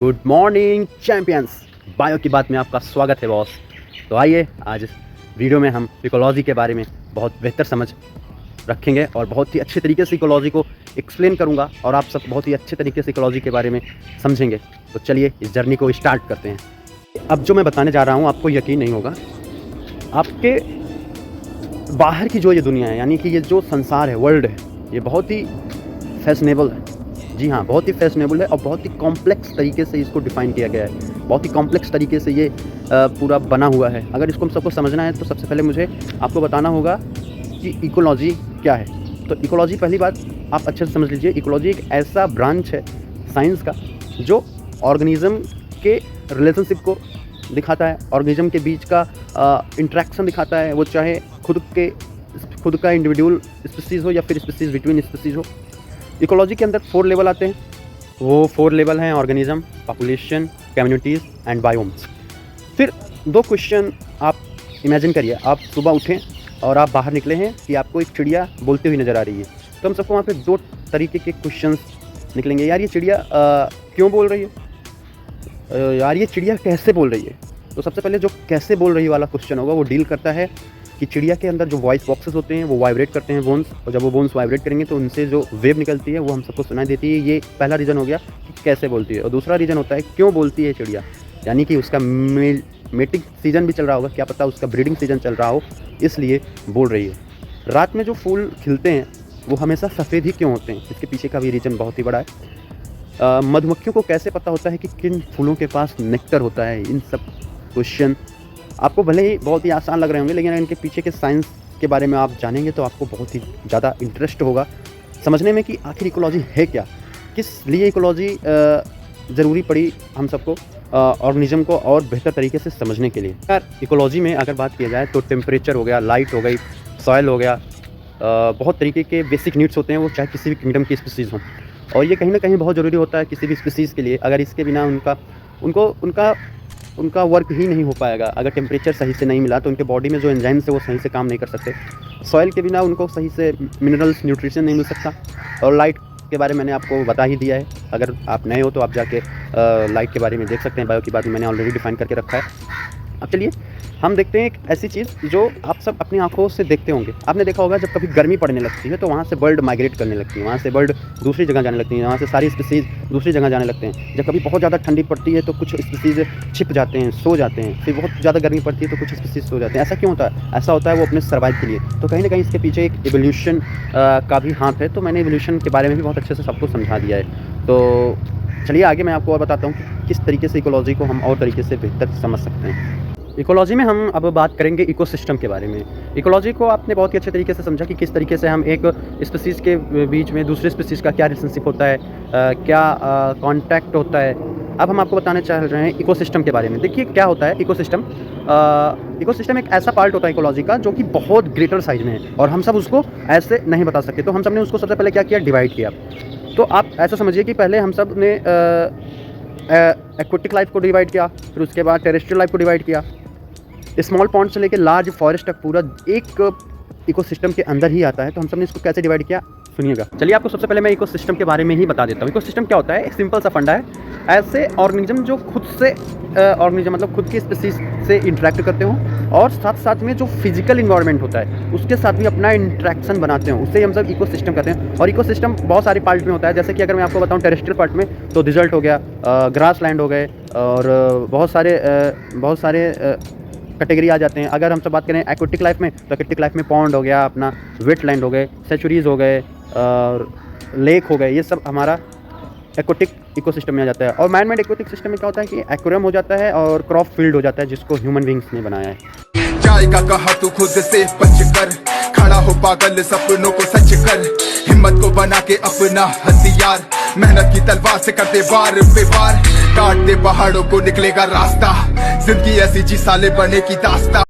Good morning champions, bio की बात में आपका स्वागत है बॉस। तो आइए आज इस वीडियो में हम इकोलॉजी के बारे में बहुत बेहतर समझ रखेंगे और बहुत ही अच्छे तरीके से इकोलॉजी को एक्सप्लेन करूंगा और आप सब बहुत ही अच्छे तरीके से इकोलॉजी के बारे में समझेंगे। तो चलिए इस जर्नी को स्टार्ट करते हैं। अब जो मैं बताने जा रहा हूँ आपको यकीन नहीं होगा, आपके बाहर की जो ये दुनिया है, यानी कि ये जो संसार है, वर्ल्ड है, ये बहुत ही फैशनेबल है। जी हाँ, बहुत ही फैशनेबल है और बहुत ही कॉम्प्लेक्स तरीके से इसको डिफ़ाइन किया गया है। बहुत ही कॉम्प्लेक्स तरीके से ये पूरा बना हुआ है। अगर इसको हम सबको समझना है तो सबसे पहले मुझे आपको बताना होगा कि इकोलॉजी क्या है। तो इकोलॉजी, पहली बात आप अच्छे से समझ लीजिए, इकोलॉजी एक ऐसा ब्रांच है साइंस का जो ऑर्गेनिज़म के रिलेशनशिप को दिखाता है, ऑर्गेनिज़म के बीच का इंट्रैक्शन दिखाता है। वो चाहे खुद का इंडिविजुअल स्पीसीज़ हो या फिर स्पीसीज़ बिटवीन स्पीसीज़ हो। इकोलॉजी के अंदर 4 लेवल आते हैं। वो 4 लेवल हैं: organism, population, communities and biomes. फिर 2 क्वेश्चन आप इमेजिन करिए, आप सुबह उठें और आप बाहर निकले हैं कि आपको एक चिड़िया बोलती हुई नज़र आ रही है। तो हम सबको वहाँ पे 2 तरीके के क्वेश्चंस निकलेंगे। यार ये चिड़िया क्यों बोल रही है, यार ये चिड़िया कैसे बोल रही है। तो सबसे पहले जो कैसे बोल रही वाला क्वेश्चन होगा वो डील करता है कि चिड़िया के अंदर जो वॉइस बॉक्सेस होते हैं वो वाइब्रेट करते हैं, बोन्स, और जब वो बोन्स वाइब्रेट करेंगे तो उनसे जो वेव निकलती है वो हम सबको सुनाई देती है। ये पहला रीज़न हो गया कि कैसे बोलती है। और दूसरा रीज़न होता है क्यों बोलती है चिड़िया, यानी कि उसका मेटिंग सीजन भी चल रहा होगा, क्या पता उसका ब्रीडिंग सीजन चल रहा हो, इसलिए बोल रही है। रात में जो फूल खिलते हैं वो हमेशा सफ़ेद ही क्यों होते हैं, इसके पीछे का भी रीज़न बहुत ही बड़ा है। मधुमक्खियों को कैसे पता होता है कि किन फूलों के पास नेक्टर होता है। इन सब क्वेश्चन आपको भले ही बहुत ही आसान लग रहे होंगे, लेकिन इनके पीछे के साइंस के बारे में आप जानेंगे तो आपको बहुत ही ज़्यादा इंटरेस्ट होगा समझने में कि आखिर इकोलॉजी है क्या, किस लिए इकोलॉजी ज़रूरी पड़ी हम सबको ऑर्गेनिज्म को और बेहतर तरीके से समझने के लिए। यार इकोलॉजी में अगर बात किया जाए तो टेम्परेचर हो गया, लाइट हो गई, सॉइल हो गया, बहुत तरीके के बेसिक नीड्स होते हैं, वो चाहे किसी भी किंगडम की स्पीसीज़ हों, और ये कहीं ना कहीं बहुत ज़रूरी होता है किसी भी स्पीसीज़ के लिए। अगर इसके बिना उनका वर्क ही नहीं हो पाएगा। अगर टेम्परेचर सही से नहीं मिला तो उनके बॉडी में जो एंजाइम्स है वो सही से काम नहीं कर सकते। सॉइल के बिना उनको सही से मिनरल्स, न्यूट्रिशन नहीं मिल सकता। और लाइट के बारे में मैंने आपको बता ही दिया है। अगर आप नए हो तो आप जाके लाइट के बारे में देख सकते हैं। बायो की बात में मैंने ऑलरेडी डिफाइन करके रखा है। अब चलिए हम देखते हैं एक ऐसी चीज़ जो आप सब अपनी आंखों से देखते होंगे। आपने देखा होगा जब कभी गर्मी पड़ने लगती है तो वहाँ से बर्ड माइग्रेट करने लगती है, वहाँ से बर्ड दूसरी जगह जाने लगती हैं, वहाँ से सारी स्पीसीज़ दूसरी जगह जाने लगते हैं। जब कभी बहुत ज़्यादा ठंडी पड़ती है तो कुछ स्पीसीज़ छिप जाते हैं, सो जाते हैं। फिर बहुत ज़्यादा गर्मी पड़ती है तो कुछ स्पीसीज़ सो जाते हैं। ऐसा क्यों होता है? ऐसा होता है वो अपने सर्वाइव के लिए। तो कहीं ना कहीं इसके पीछे एक एवोल्यूशन का भी हाथ है। तो मैंने एवोल्यूशन के बारे में भी बहुत अच्छे से सबको समझा दिया है। तो चलिए आगे मैं आपको और बताता हूँ कि किस तरीके से इकोलॉजी को हम और तरीके से बेहतर समझ सकते हैं। इकोलॉजी में हम अब बात करेंगे इकोसिस्टम के बारे में। इकोलॉजी को आपने बहुत ही अच्छे तरीके से समझा कि किस तरीके से हम एक स्पीसीज़ के बीच में दूसरे स्पीसीज़ का क्या रिलेशनशिप होता है, क्या कांटेक्ट होता है। अब हम आपको बताने चाह रहे हैं इकोसिस्टम के बारे में। देखिए क्या होता है इकोसिस्टम। इकोसिस्टम एक ऐसा पार्ट होता है इकोलॉजी का जो कि बहुत ग्रेटर साइज में है और हम सब उसको ऐसे नहीं बता सकते। तो हम सब ने उसको सबसे पहले क्या किया, डिवाइड किया। तो आप ऐसा समझिए कि पहले हम सब ने एक्वेटिक लाइफ को डिवाइड किया, फिर उसके बाद टेरेस्ट्रियल लाइफ को डिवाइड किया। स्मॉल पॉन्ड से लेकर लार्ज फॉरेस्ट तक पूरा एक इकोसिस्टम के अंदर ही आता है। तो हम सब ने इसको कैसे डिवाइड किया सुनिएगा। चलिए आपको सबसे पहले मैं इकोसिस्टम के बारे में ही बता देता हूँ। इकोसिस्टम क्या होता है, एक सिंपल सा फंडा है। ऐसे ऑर्गेनिज्म जो खुद से ऑर्गेनिज्म मतलब खुद की स्पीसीज से इंटरेक्ट करते हों और साथ साथ में जो फिजिकल इन्वायरमेंट होता है उसके साथ भी अपना इंट्रैक्शन बनाते हैं, उससे हम सब इकोसिस्टम कहते हैं। और इकोसिस्टम बहुत सारे पार्ट में होता है। जैसे कि अगर मैं आपको बताऊँ टेरेस्ट्रियल पार्ट में तो डिजर्ट हो गया, ग्रास लैंड हो गए, और बहुत सारे कैटेगरी आ जाते हैं। अगर हम सब बात करें एक्वेटिक लाइफ में तो एक्वेटिक लाइफ में पॉन्ड हो गया, अपना वेटलैंड हो गए, सेचुरीज हो गए और लेक हो गए, ये सब हमारा एक्वेटिक इकोसिस्टम में आ जाता है। और मैन मेड एक्वेटिक सिस्टम में क्या होता है कि एक्वेरियम हो जाता है और क्रॉप फील्ड हो जाता है जिसको ह्यूमन बींग्स ने बनाया है। जाएगा कहा तू खुद से बच कर, खड़ा हो पागल सपनों को सच कर, हिम्मत को बना के अपना हथियार, मेहनत की तलवार से करते वार पे वार, काट दे पहाड़ों को निकलेगा रास्ता, जिंदगी ऐसी जी साले बने की दास्ता।